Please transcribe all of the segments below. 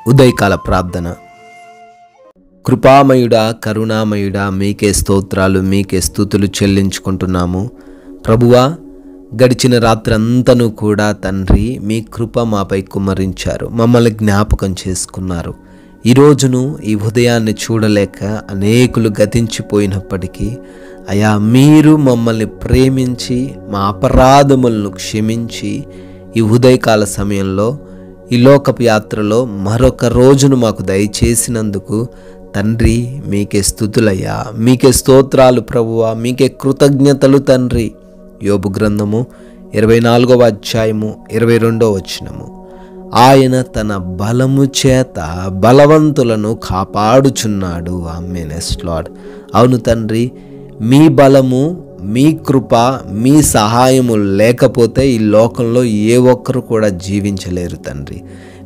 ఉదయకాల ప్రార్థన. కృపామయుడా, కరుణామయుడా, మీకే స్తోత్రాలు, మీకే స్తుతులు చెల్లించుకుంటున్నాము. ప్రభువా, గడిచిన రాత్రి అంతను కూడా తండ్రి మీ కృప మాపై కుమ్మరించారు, మమ్మల్ని జ్ఞాపకం చేసుకున్నారు. ఈ రోజును, ఈ ఉదయాన్ని చూడలేక అనేకులు గతించిపోయినప్పటికీ అయా, మీరు మమ్మల్ని ప్రేమించి మా అపరాధములను క్షమించి ఈ ఉదయకాల సమయంలో ఈ లోకపు యాత్రలో మరొక రోజును మాకు దయచేసినందుకు తండ్రి మీకే స్తుతులయ్యా, మీకే స్తోత్రాలు ప్రభువా, మీకే కృతజ్ఞతలు తండ్రి. యోబు గ్రంథము 24వ అధ్యాయము 22వ వచనము. ఆయన తన బలము చేత బలవంతులను కాపాడుచున్నాడు. ఆమేన్. yes Lord. అవును తండ్రి, మీ బలము, మీ కృప, మీ సహాయము లేకపోతే ఈ లోకంలో ఏ ఒక్కరు కూడా జీవించలేరు తండ్రి.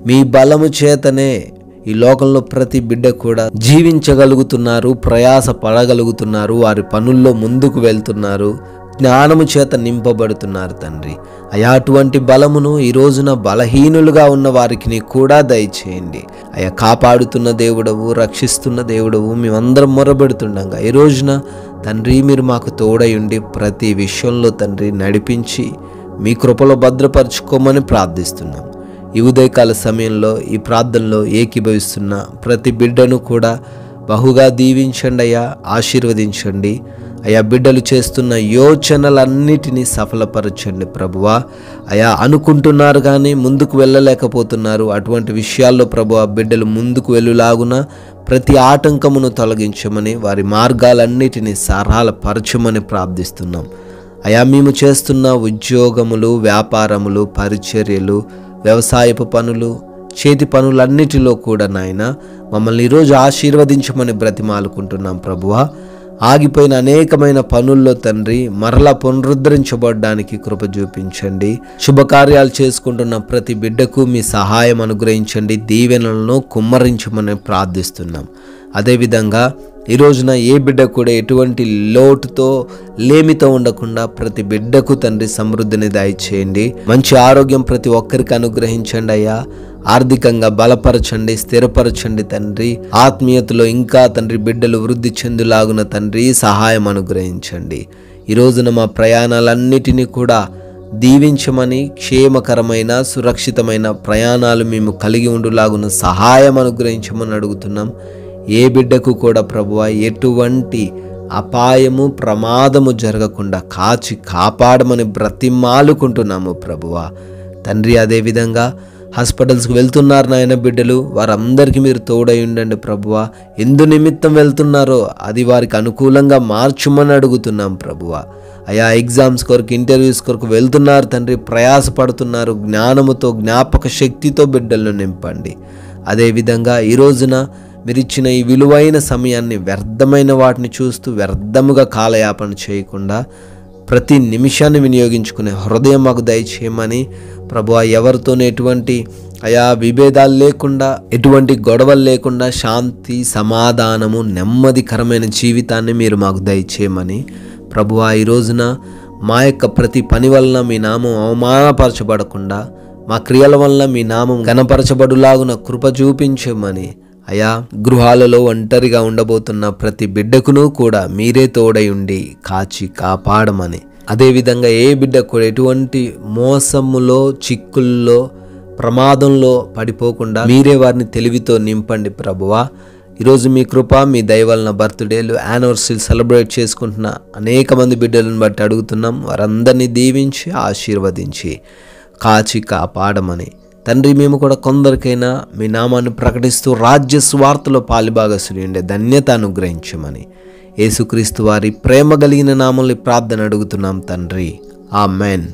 మీ బలము చేతనే ఈ లోకంలో ప్రతి బిడ్డ కూడా జీవించగలుగుతున్నారు, ప్రయాస పడగలుగుతున్నారు, వారి పనుల్లో ముందుకు వెళ్తున్నారు, జ్ఞానము చేత నింపబడుతున్నారు తండ్రి. అయా, అటువంటి బలమును ఈ రోజున బలహీనులుగా ఉన్న వారికి కూడా దయచేయండి. అయా, కాపాడుతున్న దేవుడవు, రక్షిస్తున్న దేవుడవు, మేమందరం మొరబెడుతుండగా ఈ రోజున తండ్రి మీరు మాకు తోడయుండి ప్రతి విషయంలో తండ్రి నడిపించి మీ కృపలో భద్రపరచుకోమని ప్రార్థిస్తున్నాం. ఈ ఉదయకాల సమయంలో ఈ ప్రార్థనలో ఏకీభవిస్తున్న ప్రతి బిడ్డను కూడా బహుగా దీవించండి అయ్యా, ఆశీర్వదించండి అయా. బిడ్డలు చేస్తున్న యోచనలన్నిటినీ సఫలపరచండి ప్రభువా. అయా, అనుకుంటున్నారు కానీ ముందుకు వెళ్ళలేకపోతున్నారు. అటువంటి విషయాల్లో ప్రభువా, బిడ్డలు ముందుకు వెళ్ళులాగున ప్రతి ఆటంకమును తొలగించమని, వారి మార్గాలన్నిటినీ సరళపరచమని ప్రార్థిస్తున్నాం. అయా, మేము చేస్తున్న ఉద్యోగములు, వ్యాపారములు, పరిచర్యలు, వ్యవసాయపు పనులు, చేతి పనులన్నిటిలో కూడా నాయన మమ్మల్ని ఈరోజు ఆశీర్వదించమని బ్రతిమాలుకుంటున్నాం ప్రభువా. ఆగిపోయిన అనేకమైన పనుల్లో తండ్రి మరలా పునరుద్ధరించబడడానికి కృప చూపించండి. శుభకార్యాలు చేసుకుంటున్న ప్రతి బిడ్డకు మీ సహాయం అనుగ్రహించండి, దీవెనలను కుమ్మరించమని ప్రార్థిస్తున్నాం. అదేవిధంగా ఈ రోజున ఏ బిడ్డ కూడా ఎటువంటి లోటుతో, లేమితో ఉండకుండా ప్రతి బిడ్డకు తండ్రి సమృద్ధిని దయచేయండి. మంచి ఆరోగ్యం ప్రతి ఒక్కరికి అనుగ్రహించండి అయ్యా. ఆర్థికంగా బలపరచండి, స్థిరపరచండి తండ్రి. ఆత్మీయతలో ఇంకా తండ్రి బిడ్డలు వృద్ధి చెందులాగున తండ్రి సహాయం అనుగ్రహించండి. ఈ రోజున మా ప్రయాణాలన్నిటినీ కూడా దీవించమని, క్షేమకరమైన సురక్షితమైన ప్రయాణాలు మేము కలిగి ఉండులాగున సహాయం అనుగ్రహించమని అడుగుతున్నాం. ఏ బిడ్డకు కూడా ప్రభువా ఎటువంటి అపాయము, ప్రమాదము జరగకుండా కాచి కాపాడమని బ్రతిమాలుకుంటున్నాము ప్రభువా తండ్రి. అదేవిధంగా హాస్పిటల్స్కి వెళ్తున్నారు నాయన బిడ్డలు, వారందరికీ మీరు తోడై ఉండండి ప్రభువా. ఎందు నిమిత్తం వెళ్తున్నారో అది వారికి అనుకూలంగా మార్చుమని అడుగుతున్నాం ప్రభువా. అయా, ఎగ్జామ్స్ కొరకు, ఇంటర్వ్యూస్ కొరకు వెళ్తున్నారు తండ్రి, ప్రయాసపడుతున్నారు. జ్ఞానముతో, జ్ఞాపక శక్తితో బిడ్డలను నింపండి. అదేవిధంగా ఈ రోజున మీరు ఇచ్చిన ఈ విలువైన సమయాన్ని వ్యర్థమైన వాటిని చూస్తూ వ్యర్థముగా కాలయాపన చేయకుండా ప్రతి నిమిషాన్ని వినియోగించుకునే హృదయం మాకు దయచేయమని ప్రభువా. ఎవరితోనే ఎటువంటి అయా విభేదాలు లేకుండా, ఎటువంటి గొడవలు లేకుండా శాంతి, సమాధానము, నెమ్మదికరమైన జీవితాన్ని మీరు మాకు దయచేయమని ప్రభువా. ఈ రోజున మా యొక్క ప్రతి పని వలన మీ నామం అవమానపరచబడకుండా, మా క్రియల వలన మీ నామం ఘనపరచబడులాగున కృప చూపించమని అయా. గృహాలలో ఒంటరిగా ఉండబోతున్న ప్రతి బిడ్డకును కూడా మీరే తోడై ఉండి కాచి కాపాడమని, అదేవిధంగా ఏ బిడ్డ కూడా ఎటువంటి మోసములో, చిక్కుల్లో, ప్రమాదంలో పడిపోకుండా మీరే వారిని తెలివితో నింపండి ప్రభువా. ఈరోజు మీ కృప, మీ దయ వలన బర్త్డేలు, యానివర్సరీలు సెలబ్రేట్ చేసుకుంటున్న అనేక మంది బిడ్డలను బట్టి అడుగుతున్నాం. వారందరినీ దీవించి ఆశీర్వదించి కాచి కాపాడమని తండ్రి. మేము కూడా కొందరికైనా మీ నామాన్ని ప్రకటిస్తూ రాజ్య స్వార్థలో పాలిభాగస్తులు ఉండే ధన్యత అనుగ్రహించమని యేసుక్రీస్తు వారి ప్రేమ కలిగిన నామంలో ప్రార్థన అడుగుతున్నాం తండ్రి. ఆమెన్.